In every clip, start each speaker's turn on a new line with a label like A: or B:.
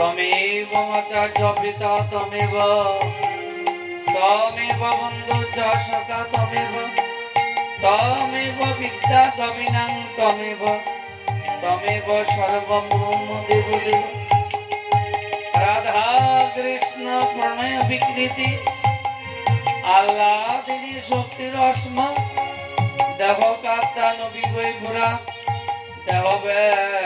A: तमेव माता च पिता तमेव बन्धु च सखा तमेव विद्या तमिनां तमेव सर्वभौम देवदेव राधा कृष्ण प्रणय विकृति आह्लादिनी शक्ति रश्म देह कात्ता नबी वैभुरा देह वेदंगतुतु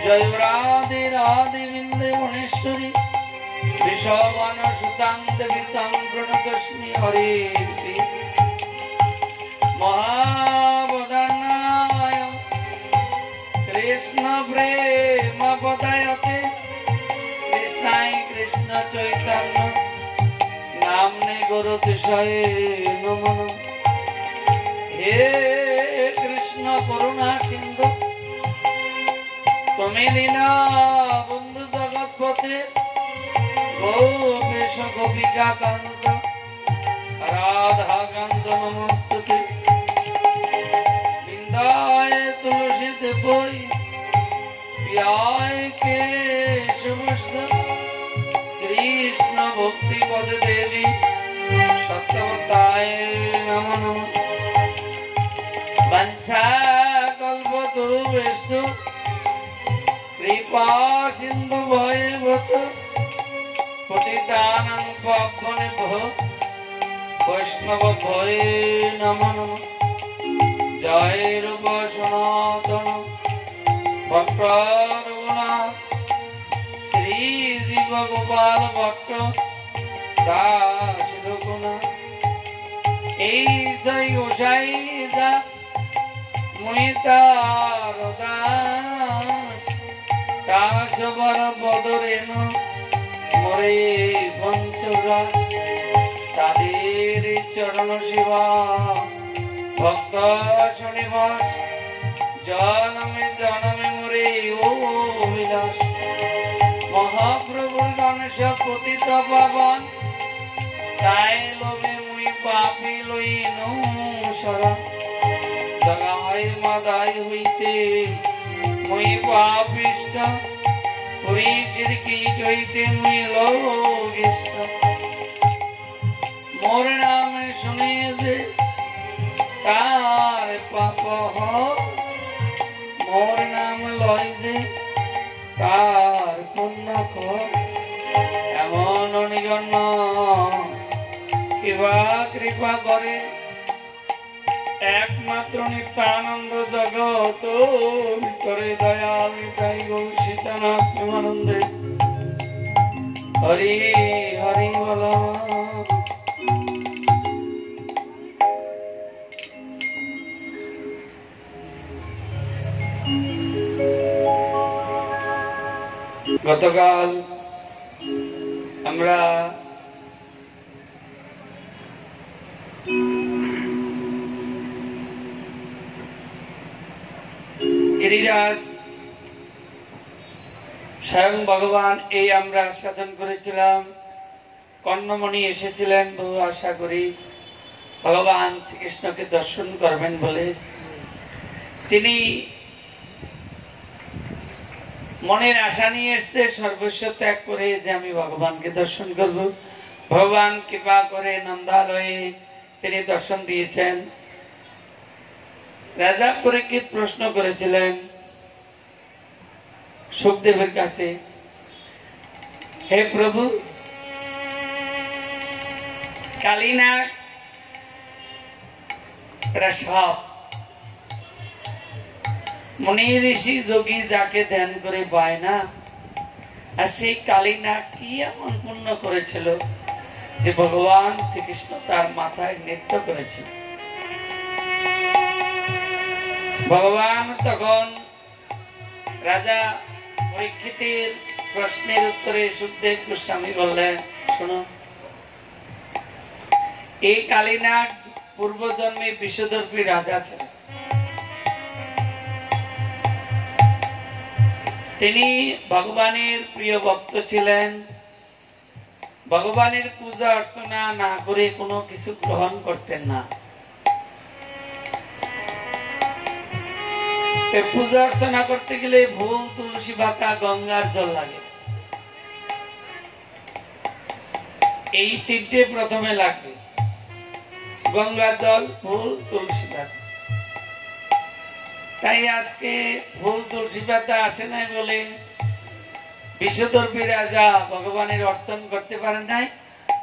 A: जय राधे राधे विंदे मणेश्वरी विश्वमान सुतां देवितां प्रणतस्मि हरे महावदनाय कृष्ण प्रेम पदायते कृष्णाय कृष्ण चैतन्य नामने गुरुतिशये नमः हे कृष्ण करुणा सिंधु तुम्हें दीना बंधु जगतपते गोपेश गोपिका कांत राधा कांत नमस्तुते बिंदाय तुलसी देवई प्याय केशवस्य कृष्ण भक्ति पद देवी सत्यवताय नमो नमः वंशा कल्पतरुभ्यश्च कृपा सिंधु भयवच पतितानां पावनेभ्यो वैष्णवेभ्यो नमो नमः जय रूप सनातन भक्त रघुनाथ श्री जीव गोपाल भट्ट दास रघुनाथ जय गोसाई जा मुइतार दास दास बर बदरेन मोरे पंचदास तादेर चरण शिवा भक्त शनिवास जन्मे जन्मे मोरे ओ विलास महाप्रभु गणेश पतित पावन ताई लोभे मुई पापी लइनु शरण जगाई मादाई हुईते मुई पापिष्ट पुरी चिरकी जोईते मुई लोगिष्ट मोर नाम सुने जे तार पाप हो मोर नाम लय जे तार पुण्य हो एमन निगन्न किबा कृपा करे एकमात्र नित्यानंद जगत करे दया विदाई गौ सीतानाथ प्रेमानंदे हरि हरि बोल गतकाल আমরা गिरिराज स्वयं भगवान এই আমরা সাধন করেছিলাম কর্ণমণি এসেছিলেন বহু আশা করি ভগবান শ্রীকৃষ্ণকে দর্শন করবেন বলে তিনি মনের আশা নিয়ে এসে সর্বস্ব ত্যাগ করে যে আমি ভগবানকে দর্শন করব ভগবান কৃপা করে নন্দালয়ে তিনি দর্শন দিয়েছেন রাজা পরীক্ষিত প্রশ্ন করেছিলেন সুখদেবের কাছে হে প্রভু কালিনাগ সাপ মুনি ঋষি যোগী যাকে ধ্যান করে পায় না আর সেই কালিনাগ কি এমন পুণ্য করেছিল যে ভগবান শ্রীকৃষ্ণ তার মাথায় নৃত্য করেছিল ভগবান তখন রাজা পরীক্ষিতের প্রশ্নের উত্তরে সুখদেব গোস্বামী বললেন শোনো এই কালিনাগ পূর্বজন্মে বিশ্বদর্পী রাজা ছিলেন তিনি ভগবানের প্রিয় ভক্ত ছিলেন ভগবানের পূজা অর্চনা না করে কোনো কিছু গ্রহণ করতেন না পূজা অর্চনা করতে গেলে ফুল, তুলসী পাতা, গঙ্গার জল লাগে। এই তিনটে প্রথমে লাগবে, গঙ্গার জল, ফুল, তুলসী পাতা। তাই আজকে ফুল, তুলসী পাতা আসে নাই বলে বিশ্বদর্পী রাজা ভগবানের অর্চন করতে পারেন নাই,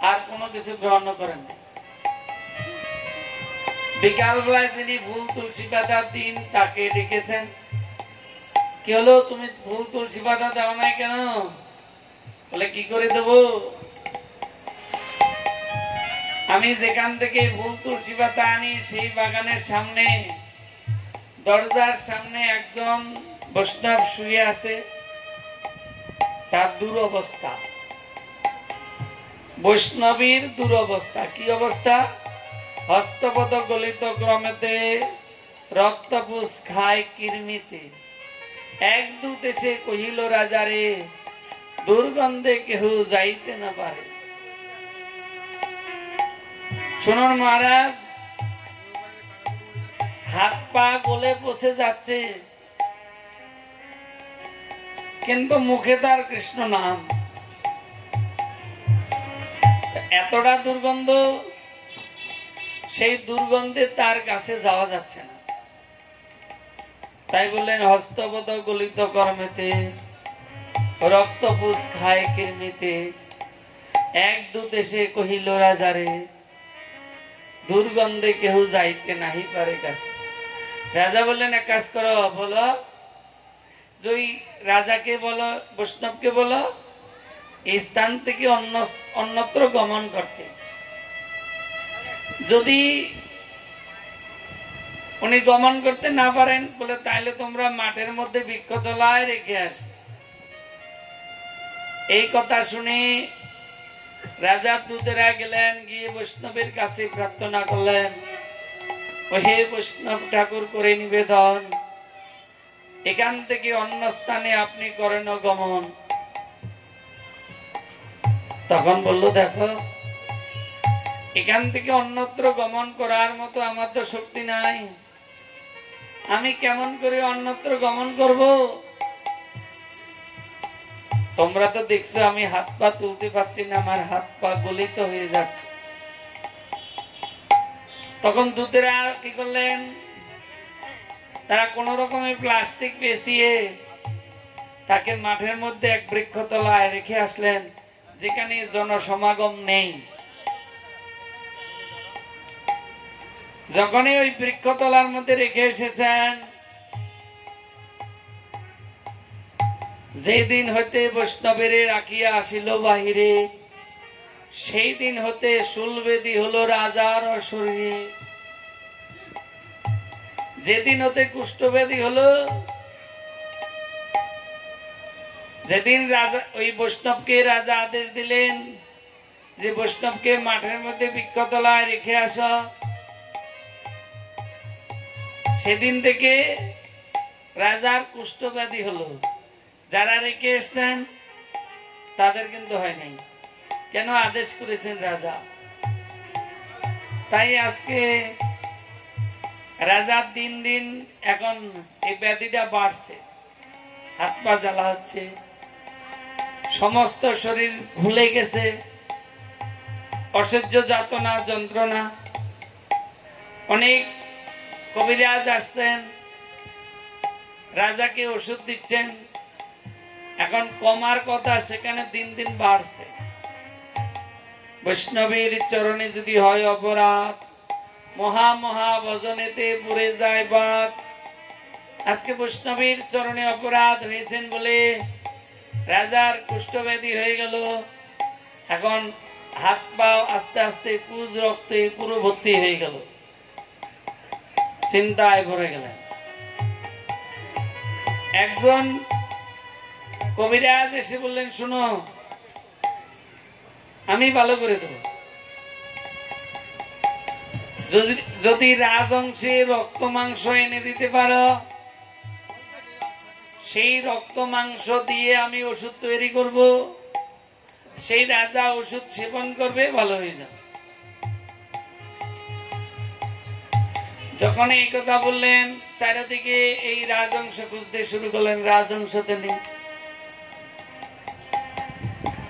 A: আর কোনো কিছু গ্রহণ করেন নাই। বিকাল বেলায় যিনি ফুল তুলসী পাতা দিন তাকে ডেকেছেন, কি হলো তুমি ফুল তুলসী পাতা দাও নাই কেন? বলে কি করে দেব, আমি যেখান থেকে ফুল তুলসী পাতা আনি সেই বাগানের সামনে দরজার সামনে একজন বৈষ্ণব শুয়ে আছে, তার দুরবস্থা, বৈষ্ণবীর দুরবস্থা। কি অবস্থা? হস্তপদ গলিত ক্রমেতে, রক্তপুষ খায় কৃমিতে। এক দূত এসে কহিল রাজারে, দুর্গন্ধে কেহ যাইতে না পারে। শুনুন মহারাজ, হাত পা গলে পচে যাচ্ছে, কিন্তু মুখে তার কৃষ্ণ নাম। এতটা দুর্গন্ধ, সেই দুর্গন্ধে তার কাছে যাওয়া যাচ্ছে না। তাই বললেন হস্তপদ গলিত কর্মেতে, রক্তপুষ খায় কৃমিতে। এক দূত এসে কহিল রাজারে, দুর্গন্ধে কেহ যাইতে নাহি পারে কাছে। রাজা বললেন এক কাজ করো, বলো জয়ী রাজাকে বলো, বৈষ্ণবকে বলো এই স্থান থেকে অন্যত্র গমন করতে। যদি উনি গমন করতে না পারেন বলে তাহলে তোমরা মাঠের মধ্যে বৃক্ষতলায় রেখে আসবে। এই কথা শুনে রাজার দূতেরা গেলেন, গিয়ে বৈষ্ণবের কাছে প্রার্থনা করলেন, ও হে বৈষ্ণব ঠাকুর, করে নিবেদন এখান থেকে অন্য স্থানে আপনি করেন গমন। তখন বলল, দেখো এখান থেকে অন্যত্র গমন করার মতো আমার তো শক্তি নাই, আমি কেমন করে অন্যত্র গমন করব? তোমরা তো দেখছো আমি হাত পা তুলতে পারছি না, আমার হাত পা গলিত হয়ে যাচ্ছে। তখন দূতেরা কি করলেন, তারা কোন রকমের প্লাস্টিক পেঁচিয়ে তাকে মাঠের মধ্যে এক বৃক্ষতলায় রেখে আসলেন, যেখানে জনসমাগম নেই। যখনই ওই বৃক্ষতলার মধ্যে রেখে এসেছেন, যেদিন হতে বৈষ্ণবের রাখিয়া আসিল বাহিরে, সেই দিন হতে শুলবেদি হলো রাজার শরীরে। যেদিন হতে কুষ্ঠবেদী হলো, যেদিন রাজা ওই বৈষ্ণবকে রাজা আদেশ দিলেন যে বৈষ্ণবকে মাঠের মধ্যে বৃক্ষতলায় রেখে আস, সেদিন থেকে রাজার কুষ্ঠব্যাধি হলো। যারা রেখে এসছেন তাদের কিন্তু হয় নাই। কেন? আদেশ করেছেন রাজা। তাই আজকে রাজার দিন দিন এখন এই ব্যাধিটা বাড়ছে, হাত পা জ্বালা হচ্ছে, সমস্ত শরীর ভুলে গেছে, অসহ্য যাতনা যন্ত্রণা। অনেক কবিরাজ আসছেন, রাজাকে ওষুধ দিচ্ছেন, এখন কমার কথা সেখানে দিন দিন বাড়ছে। বৈষ্ণবীর চরণে যদি হয় অপরাধ, মহা মহা ভজনেতে পুরে যায় বাদ। আজকে বৈষ্ণবীর চরণে অপরাধ হয়েছেন বলে রাজার কুষ্ঠব্যাধি হয়ে গেল। এখন হাত পা আস্তে আস্তে পুজ রক্তে পুরো ভর্তি হয়ে গেল, চিন্তায় ভরে গেলেন। একজন কবিরাজ এসে বললেন, শুনো আমি ভালো করে দেব, যদি রাজংশে রক্ত মাংস এনে দিতে পারো, সেই রক্ত মাংস দিয়ে আমি ওষুধ তৈরি করব, সেই রাজা ওষুধ সেবন করবে, ভালো হয়ে যাবে। যখন এই কথা বললেন, চারিদিকে এই রাজংশ খুঁজতে শুরু করলেন, রাজংশতে নেই।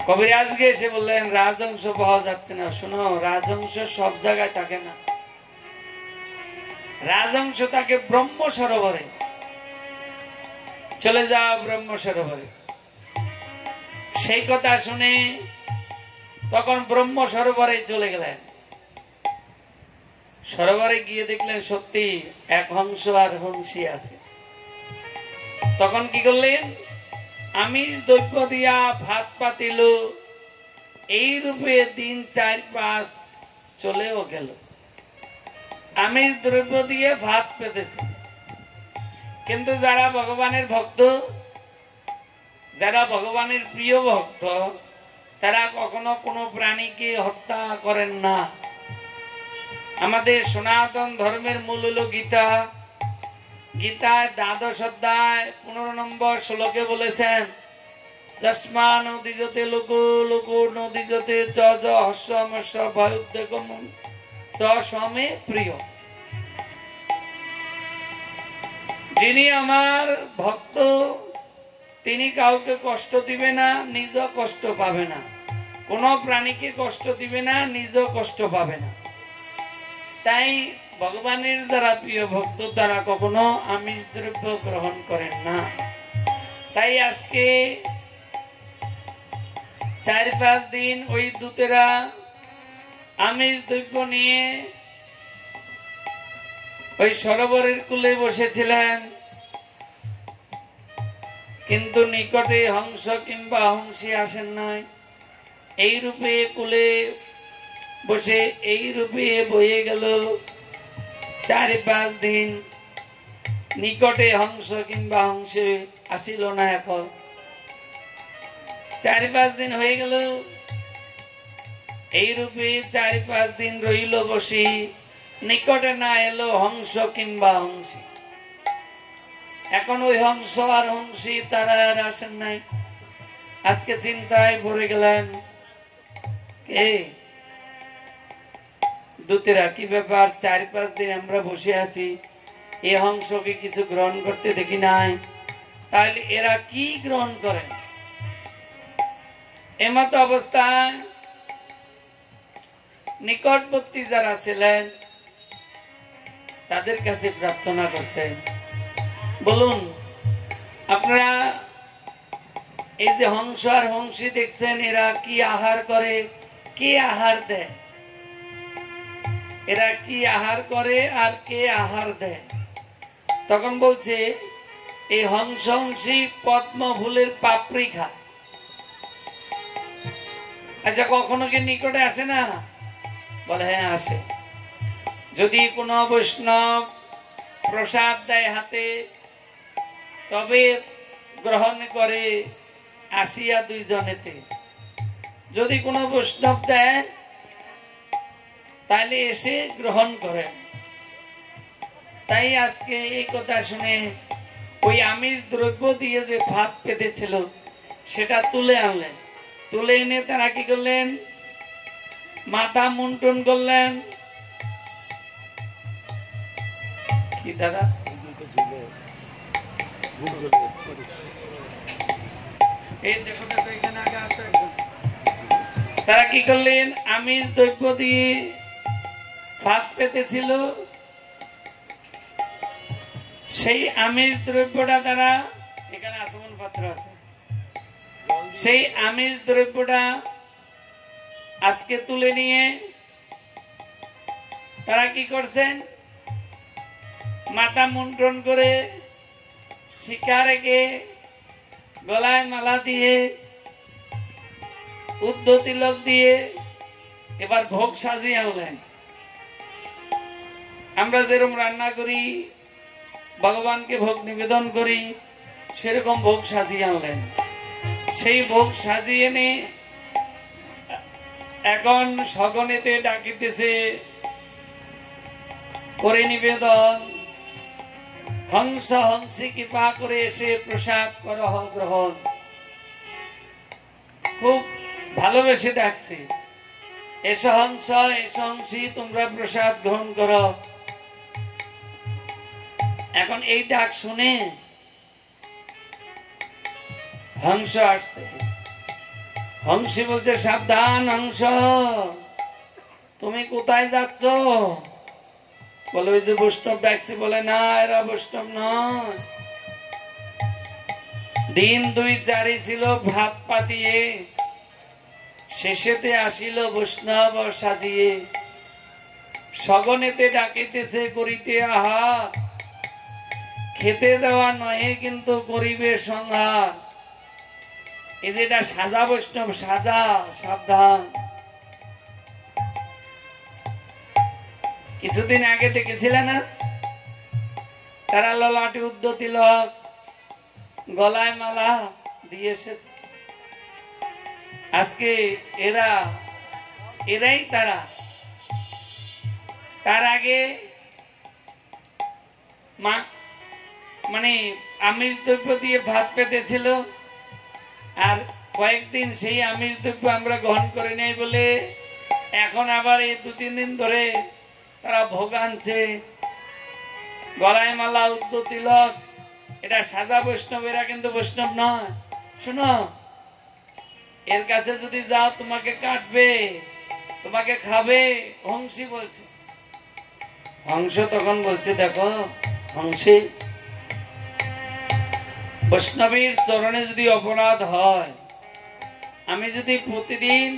A: কবিরাজকে এসে বললেন রাজংশ পাওয়া যাচ্ছে না। শোনো, রাজংশ সব জায়গায় থাকে না, রাজংশ থাকে ব্রহ্ম সরোবরে। চলে যাও ব্রহ্ম সরোবরে। সেই কথা শুনে তখন ব্রহ্ম সরোবরে চলে গেলেন। সরোবরে গিয়ে দেখলেন সত্যি এক হংস আর হংসী আছে। তখন কি করলেন, আমিষ দ্রব্য দিয়া ভাত পাতিল, এই রূপে দিন 4-5 চলেও গেল। আমিষ দ্রব্য দিয়ে ভাত পেতেছে, কিন্তু যারা ভগবানের ভক্ত, যারা ভগবানের প্রিয় ভক্ত, তারা কখনো কোনো প্রাণীকে হত্যা করেন না। আমাদের সনাতন ধর্মের মূল হল গীতা। গীতায় 12 অধ্যায় 15 নম্বর শ্লোকে বলেছেন, যস্মা নদীজতে লোকো লোকো নদীজতে চ জ হস্যমস্য ভয়োদ্বেগম স সমে প্রিয়। যিনি আমার ভক্ত, তিনি কাউকে কষ্ট দিবে না, নিজ কষ্ট পাবে না। কোন প্রাণীকে কষ্ট দিবে না, নিজ কষ্ট পাবে না। তাই ভগবানের যারা প্রিয় ভক্ত, তারা কখনো আমিষ দ্রব্য গ্রহণ করেন না। তাই আজকে 4-5 দিন ওই দূতেরা আমিষ দ্রব্য নিয়ে ওই সরোবরের কূলে বসেছিলেন, কিন্তু নিকটে হংস কিংবা হংসী আসেন নাই। এই রূপে কূলে বসে এই রূপে বয়ে গেল 4-5 দিন। নিকটে হংস কিংবা হংসে আসিল না। এখন 4-5 দিন হয়ে গেল, এই রূপে 4-5 দিন রইল বসি, নিকটে না এলো হংস কিংবা হংসী। এখন ওই হংস আর হংসী তারা আর আসেন নাই। আজকে চিন্তায় পড়ে গেলেন, কে দূতেরা, কি ব্যাপার 4-5 দিন আমরা বসে আছি, এই হংসকে কিছু গ্রহণ করতে দেখি নাই, তাহলে এরা কি গ্রহণ করেন? এমত অবস্থায় নিকটবর্তী যারা ছিলেন তাদের কাছে প্রার্থনা করছেন, বলুন আপনারা এই যে হংস আর হংসী দেখছেন, এরা কি আহার করে, কে আহার দেয়? এরা কি আহার করে আর কে আহার দেয়? তখন বলছে এই হংস হংসী পদ্ম ফুলের পাপড়ি খায়। আচ্ছা, কখনো কি নিকটে আসে না? বলে হ্যাঁ আসে। যদি কোনো বৈষ্ণব প্রসাদ দেয় হাতে, তবে গ্রহণ করে আসিয়া 2 জনেতে। যদি কোনো বৈষ্ণব দেয় তাহলে এসে গ্রহণ করেন। তাই আজকে এই কথা শুনে ওই আমিষ দ্রব্য দিয়ে যে ভাত পেতেছিল সেটা তুলে আনলেন। তুলে এনে তারা কি করলেন, মাথা মুন্টন করলেন। কি দাদা? তারা কি করলেন, আমিষ দ্রব্য দিয়ে ভাত পেতেছিল, সেই আমিষ দ্রব্যটা তারা, এখানে আচমন পাত্র আছে, সেই আমিষ দ্রব্যটা আজকে তুলে নিয়ে তারা কি করছেন, মাথা মুন্ডন করে শিকা রেখে গলায় মালা দিয়ে উদ্ধ তিলক দিয়ে এবার ভোগ সাজিয়ে আনলেন। আমরা যেরকম রান্না করি, ভগবানকে ভোগ নিবেদন করি, সেরকম ভোগ সাজিয়ে আনলেন। সেই ভোগ সাজিয়ে এনে এখন সগনেতে ডাকিতেছে, করে নিবেদন, হংস হংসী কৃপা করে এসে প্রসাদ করহ গ্রহণ। খুব ভালোবেসে ডাকছে, এসো হংস এসো হংসী, তোমরা প্রসাদ গ্রহণ করো। এখন এই ডাক শুনে হংস আসছে। হংসী বলছে, সাবধান হংস, তুমি কোথায় যাচ্ছ? বলে, ওই যে বৈষ্ণব ডাকছি। বলে, না, এরা বৈষ্ণব নয়। দিন 2-4 ছিল ভাত পাতিয়ে, শেষেতে আসিল বৈষ্ণব সাজিয়ে। সগনেতে ডাকিতেছে করিতে আহার, খেতে দেওয়া নয় কিন্তু করিবে সংহার। এই যে এটা সাজা বৈষ্ণব, সাজা, সাবধান। কিছুদিন আগে দেখেছিলে না, তারা ললাটে উদ্ধ তিলক, গলায় মালা দিয়ে এসেছে। আজকে এরাই তারা। তার আগে মানে আমিষ দ্রব্য দিয়ে ভাত পেতেছিল, আর কয়েকদিন সেই আমিষ দ্রব্য আমরা গ্রহণ করে নেই বলে এখন আবার এই 2-3 দিন ধরে তারা ভোগ আনছে, গলায় মালা, উদ্ধ তিলক। এটা সাজা বৈষ্ণব, এরা কিন্তু বৈষ্ণব নয়। শোনো, এর কাছে যদি যাও তোমাকে কাটবে, তোমাকে খাবে। হংসী বলছে। হংস তখন বলছে, দেখো হংসী, বৈষ্ণবীর চরণে যদি অপরাধ হয়, আমি যদি প্রতিদিন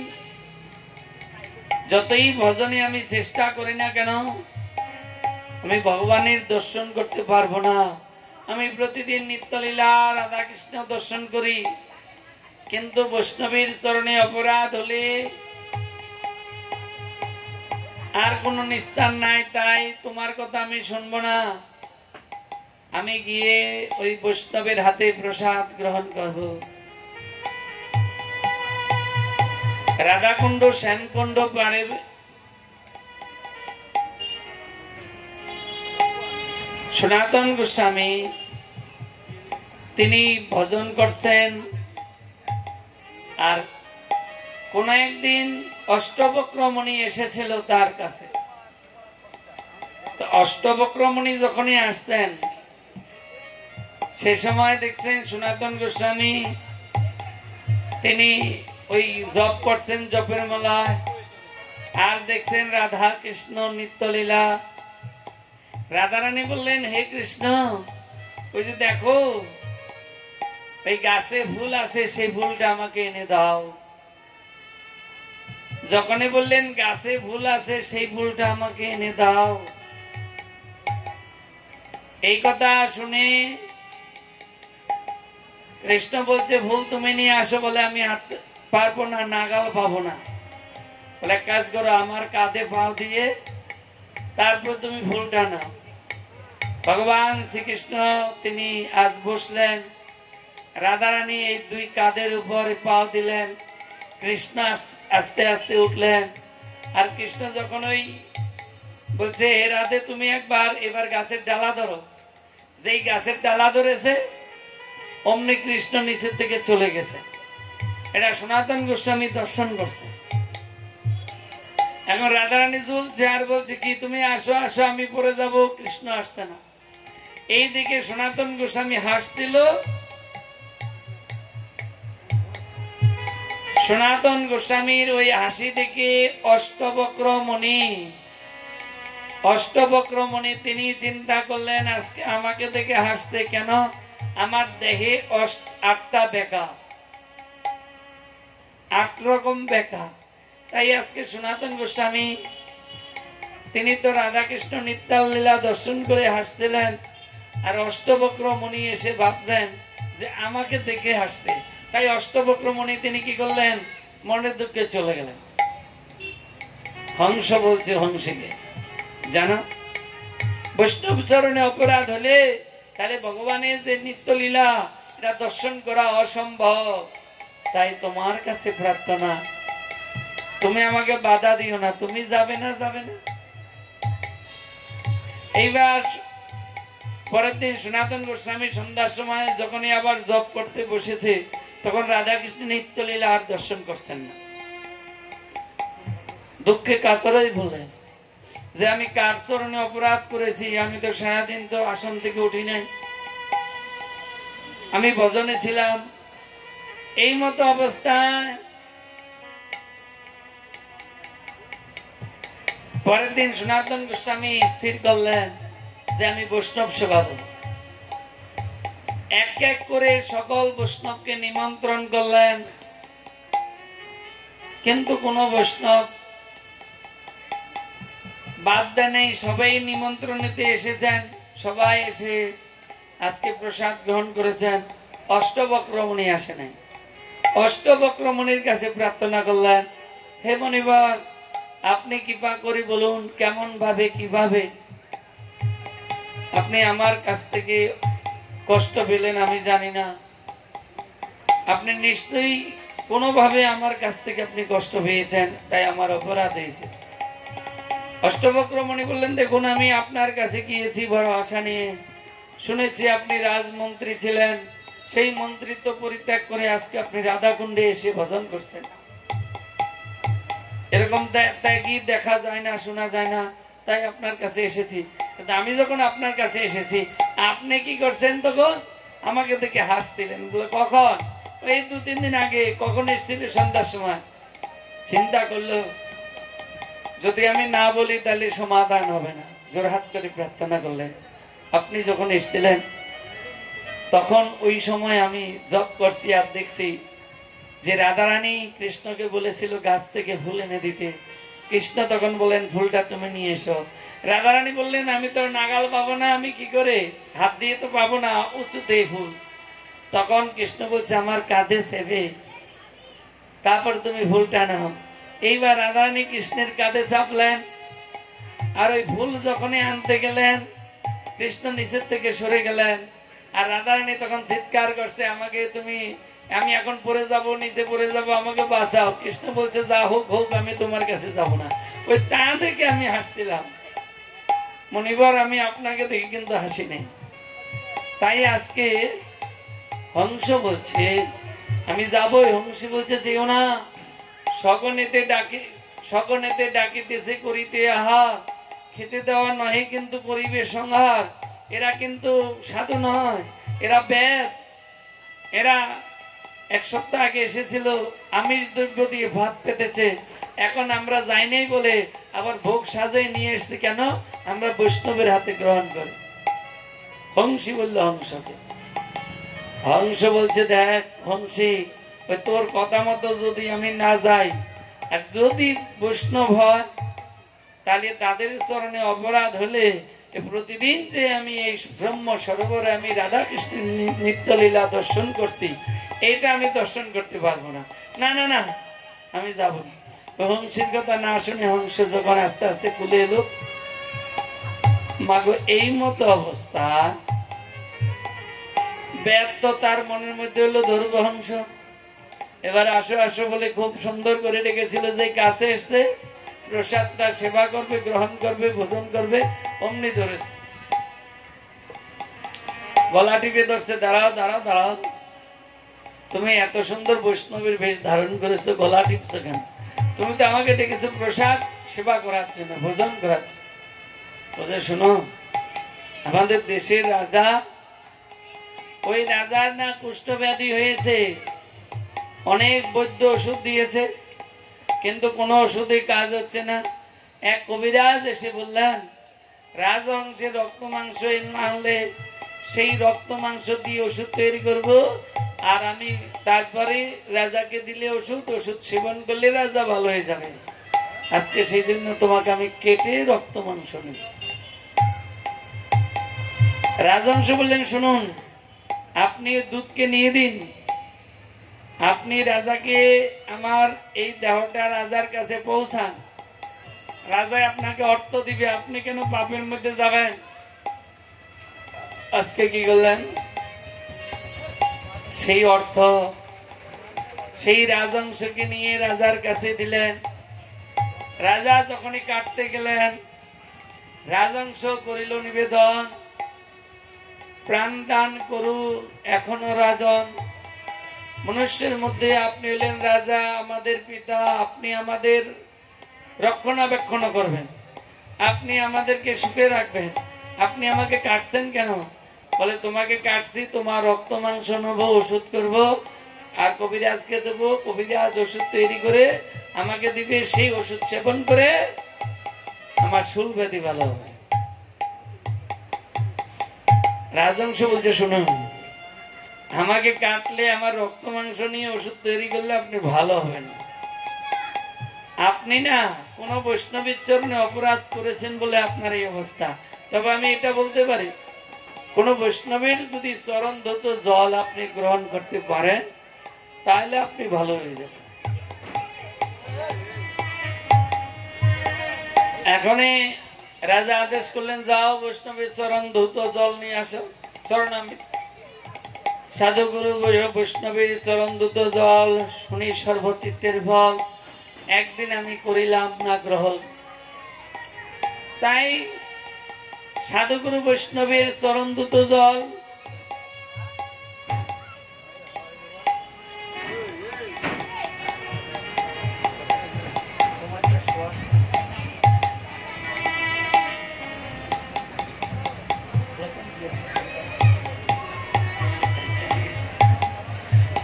A: যতই ভজনে আমি চেষ্টা করি না কেন, আমি ভগবানের দর্শন করতে পারবো না। আমি প্রতিদিন নিত্যলীলা রাধা কৃষ্ণ দর্শন করি, কিন্তু বৈষ্ণবীর চরণে অপরাধ হলে আর কোন নিস্তার নাই। তাই তোমার কথা আমি শুনবো না। আমি গিয়ে ওই বৈষ্ণবের হাতে প্রসাদ গ্রহণ করব। রাধাকুণ্ড, শ্যামকুণ্ড পারে সনাতন গোস্বামী তিনি ভজন করছেন। আর কোন একদিন অষ্টবক্রমণি এসেছিল তার কাছে। তো অষ্টবক্রমণি যখনই আসতেন, সে সময় দেখছেন সনাতন গোস্বামী তিনি ওই জপ করছেন, জপের মালায়। আর দেখছেন রাধা কৃষ্ণ নিত্যলীলা। রাধারানী বললেন, হে কৃষ্ণ, ওই যে দেখো এই গাছে ফুল আছে, সেই ফুলটা আমাকে এনে দাও। যখনই বললেন গাছে ফুল আছে, সেই ফুলটা আমাকে এনে দাও, এই কথা শুনে কৃষ্ণ বলছে, ফুল তুমি নিয়ে আসো। বলে, আমি পারবো না, নাগাল পাবো না। বলে, এক কাজ করো, আমার কাঁধে পাও দিয়ে তারপর তুমি ফুলটা নাও। ভগবান শ্রীকৃষ্ণ তিনি আজ বসলেন, রাধারানী এই 2 কাঁধের উপরে পাও দিলেন, কৃষ্ণ আস্তে আস্তে উঠলেন। আর কৃষ্ণ যখন ওই বলছে, হে রাধে, তুমি এবার গাছের ডালা ধরো, যেই গাছের ডালা ধরেছে অমনি কৃষ্ণ নিচের থেকে চলে গেছে। এটা সনাতন গোস্বামী দর্শন করছে। এখন রাধারানী ঝুলছে আর বলছে, কি তুমি আসো আসো, আমি পড়ে যাব। কৃষ্ণ আসছে না। এইদিকে সনাতন গোস্বামী হাসছিল। সনাতন গোস্বামীর ওই হাসি দেখে অষ্টবক্রমণি তিনি চিন্তা করলেন, আজকে আমাকে দেখে হাসছে কেন? আমার দেহে 8টা বেকা, 8 রকম বেকা। তাই আজকে সনাতন গোস্বামী তিনি তো রাধাকৃষ্ণ নিত্যলীলা দর্শন করে হাসছিলেন, আর অষ্টবক্রমণি এসে ভাবছেন যে আমাকে দেখে হাসতে। তাই অষ্টবক্রমণি তিনি কি করলেন? মনের দুঃখে চলে গেলেন। হংস বলছে হংসীকে, জানো বৈষ্ণব চরণে অপরাধ হলে তাহলে ভগবানের যে নিত্যলীলা এটা দর্শন করা অসম্ভব। তাই তোমার কাছে প্রার্থনা, তুমি আমাকে বাধা দিও না, তুমি যাবে না। এইবার পরের দিন সনাতন গোস্বামী সন্ধ্যার সময় যখনই আবার জপ করতে বসেছে, তখন রাধাকৃষ্ণ নিত্যলীলা আর দর্শন করছেন না। দুঃখে কাতরই বলেন, যে আমি কার চরণে অপরাধ করেছি? আমি তো সারাদিন তো আসন থেকে উঠি নাই, আমি ভজনে ছিলাম। এই মতো অবস্থায় পরের দিন সনাতন গোস্বামী স্থির করলেন যে আমি বৈষ্ণব সেবা দেব। এক এক করে সকল বৈষ্ণবকে নিমন্ত্রণ করলেন, কিন্তু কোন বৈষ্ণব বাদ দেয় নেই। সবাই নিমন্ত্রণেতে এসেছেন, সবাই এসে আজকে প্রসাদ গ্রহণ করেছেন। অষ্টবক্রমণি আসে নাই। অষ্টবক্রমণির কাছে প্রার্থনা করলেন, হে মনিবর, আপনি কৃপা করে বলুন কেমন ভাবে কিভাবে আপনি আমার কাছ থেকে কষ্ট পেলেন আমি জানি না। আপনি নিশ্চয়ই কোনোভাবে আমার কাছ থেকে আপনি কষ্ট পেয়েছেন, তাই আমার অপরাধ হয়েছে। অষ্টবক্রমণি বললেন, দেখুন আমি আপনার কাছে গিয়েছি বড় আশা নিয়ে, শুনেছি আপনি রাজমন্ত্রী ছিলেন, সেই মন্ত্রিত্ব পরিত্যাগ করে আজকে আপনি রাধাকুণ্ডে এসে ভজন করছেন। এরকম ত্যাগী দেখা যায় না, শোনা যায় না, তাই আপনার কাছে এসেছি। কিন্তু আমি যখন আপনার কাছে এসেছি, আপনি কি করছেন? তখন আমাকে দেখে হাসছিলেন। বলে কখন? এই 2-3 দিন আগে। কখন এসেছিল? সন্ধ্যার সময়। চিন্তা করলো যদি আমি না বলি তাহলে সমাধান হবে না, জোরহাত করে প্রার্থনা করলেন। আপনি যখন এসেছিলেন তখন ওই সময় আমি জপ করছি আর দেখছি যে রাধারানী কৃষ্ণকে বলেছিল গাছ থেকে ফুল এনে দিতে। কৃষ্ণ তখন বলেন ফুলটা তুমি নিয়ে এসো। রাধারানী বললেন আমি তো নাগাল পাবো না, আমি কি করে, হাত দিয়ে তো পাবো না, উঁচুতে ফুল। তখন কৃষ্ণ বলছে আমার কাঁধে সেবে, তারপর তুমি ফুলটা নাও। এইবার রাধারানী কৃষ্ণের কাঁধে চাপলেন, আর ওই ফুল যখনই আনতে গেলেন কৃষ্ণ নিচের থেকে সরে গেলেন। আর রাধারানী তখন চিৎকার করছে, আমাকে তুমি, আমি এখন পড়ে যাব, নিচে পড়ে যাব, আমাকে বাঁচাও। কৃষ্ণ বলছে যা হোক হোক, আমি তোমার কাছে যাব না। ওই তা দেখে আমি হাসছিলাম। মনিবর, আমি আপনাকে দেখে কিন্তু হাসি নেই। তাই আজকে হংস বলছে আমি যাবই। হংসী বলছে যেও না, সকনেতে ডাকিতেছে করিতে আহার, খেতে দেওয়া নহে কিন্তু করিবে সংহার। এরা কিন্তু সাধু নয়, এরা বেদ। এরা 1 সপ্তাহ আগে এসেছিল, আমিষ দ্রব্য দিয়ে ভাত পেতেছে। এখন আমরা যাই নাই বলে আবার ভোগ সাজাই নিয়ে এসছি। কেন? আমরা বৈষ্ণবের হাতে গ্রহণ করি। হংসী বলল হংসকে। হংস বলছে দেখ হংসী, তোর কথা মতো যদি আমি না যাই, আর যদি বৈষ্ণব হয় তাহলে তাদের চরণে অপরাধ হলে প্রতিদিন যে আমি এই ব্রহ্ম সরোবরে আমি রাধা কৃষ্ণের নিত্যলীলা দর্শন করছি, এটা আমি দর্শন করতে পারবো না। না না না, আমি যাব। হংসীর কথা না শুনে হংস যখন আস্তে আস্তে কুলে এলো, মাগো এই মতো অবস্থা, ব্যর্থ তার মনের মধ্যে হলো ধরব হংস। এবার আসো আসো বলে খুব সুন্দর করে ডেকেছিল, যে কাছে এসছে প্রসাদটা সেবা করবে, গ্রহণ করবে, ভোজন করবে, অমনি ধরেছে, গলা টিপে ধরছে, দাঁড়াও দাঁড়াও দাঁড়াও, তুমি এত সুন্দর বৈষ্ণবের বেশ ধারণ করেছো, গলা টিপছো কেন? তুমি তো আমাকে ডেকেছো প্রসাদ সেবা করার জন্য, ভোজন করার জন্য। বলছে শোনো, আমাদের দেশের রাজা, ওই রাজার না কুষ্ঠব্যাধি হয়েছে, অনেক বৈদ্য ওষুধ দিয়েছে, কিন্তু কোনো ওষুধে কাজ হচ্ছে না। এক কবিরাজ এসে বললেন রাজহংসের রক্ত মাংস না হলে সেই রক্ত মাংস দিয়ে ওষুধ তৈরি করব, আর আমি তারপরে রাজাকে দিলে ওষুধ সেবন করলে রাজা ভালো হয়ে যাবে। আজকে সেই জন্য তোমাকে আমি কেটে রক্ত মাংস নেব। রাজহংস বললেন শুনুন, আপনি দুধকে নিয়ে দিন, আপনি রাজাকে আমার এই দেহটা রাজার কাছে পৌঁছান, রাজা আপনাকে অর্থ দিবে, আপনি কেন পাপের মধ্যে যাবেন? আজকে কি করলেন? সেই অর্থ সেই রাজহংসকে নিয়ে রাজার কাছে দিলেন। রাজা যখনই কাটতে গেলেন, রাজহংস করিল নিবেদন, প্রাণ দান করু এখনো রাজন। মনুষ্যের মধ্যে আপনি হলেন রাজা, আমাদের পিতা, আপনি আমাদের রক্ষণাবেক্ষণ করবেন। আপনি আমাদেরকে সুখে রাখবেন, আপনি আমাকে কাটছেন কেন? বলে তোমাকে কাটছি তোমার রক্ত মাংস নেবো, ওষুধ করব, আর কবিরাজকে দেবো, কবিরাজ ওষুধ তৈরি করে আমাকে দিবে, সেই ওষুধ সেবন করে আমার শুল ব্যাধি ভালো হবে। রাজংশ বলছে শুনুন, আমাকে কাটলে আমার রক্ত মাংস নিয়ে ওষুধ তৈরি করলে আপনি ভালো হবেন। আপনি না কোন বৈষ্ণবের চরণে অপরাধ করেছেন বলে আপনার এই অবস্থা। তবে আমি এটা বলতে পারি, কোন বৈষ্ণবের যদি চরণ ধৌত জল আপনি গ্রহণ করতে পারেন তাহলে আপনি ভালো হয়ে যাবেন। এখনই রাজা আদেশ করলেন, যাও বৈষ্ণবের চরণ ধৌত জল নিয়ে আসো। চরণামৃত সাধুগুরু বৈষ্ণবের চরণ ধৌত জল শুনি সর্বতীর্থের ফল, একদিন আমি করিলাম না গ্রহণ। তাই সাধুগুরু বৈষ্ণবের চরণ ধৌত জল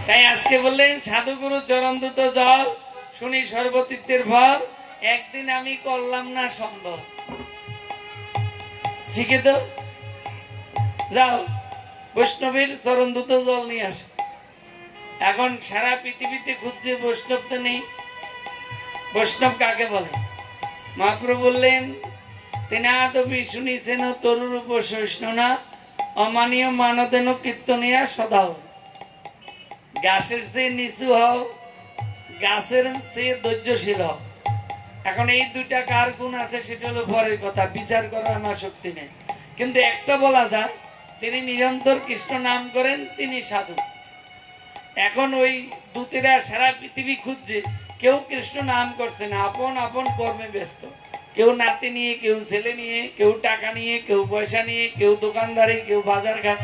A: তাই আজকে বললেন সাধুগুরু চরণ ধৌত জল শুনি সর্বতীর্থের ফল, একদিন আমি করলাম না সম্ভব। ঠিক তো, যাও বৈষ্ণবের চরণ ধৌত জল নিয়ে আসো। এখন সারা পৃথিবীতে খুঁজছে, বৈষ্ণব তো নেই। বৈষ্ণব কাকে বলে? মহাপ্রভু বললেন, তেনাদপি শুনিছেন তরুর উপর সহিষ্ণু না, অমানীয় মানদেন কীর্তনিয়া সদাও। গাছের চেয়ে নিচু হও, গাছের চেয়ে ধৈর্যশীল হও। এখন এই দুইটা কার গুণ আছে সেটা হলো পরের কথা, বিচার করার আমার শক্তি নেই। কিন্তু একটা বলা যায়, তিনি নিরন্তর কৃষ্ণ নাম করেন, তিনি সাধু। এখন ওই দূতেরা সারা পৃথিবী খুঁজছে, কেউ কৃষ্ণ নাম করছে না, আপন আপন কর্মে ব্যস্ত। কেউ নাতি নিয়ে, কেউ ছেলে নিয়ে, কেউ টাকা নিয়ে, কেউ পয়সা নিয়ে, কেউ দোকানদারি, কেউ বাজার ঘাট।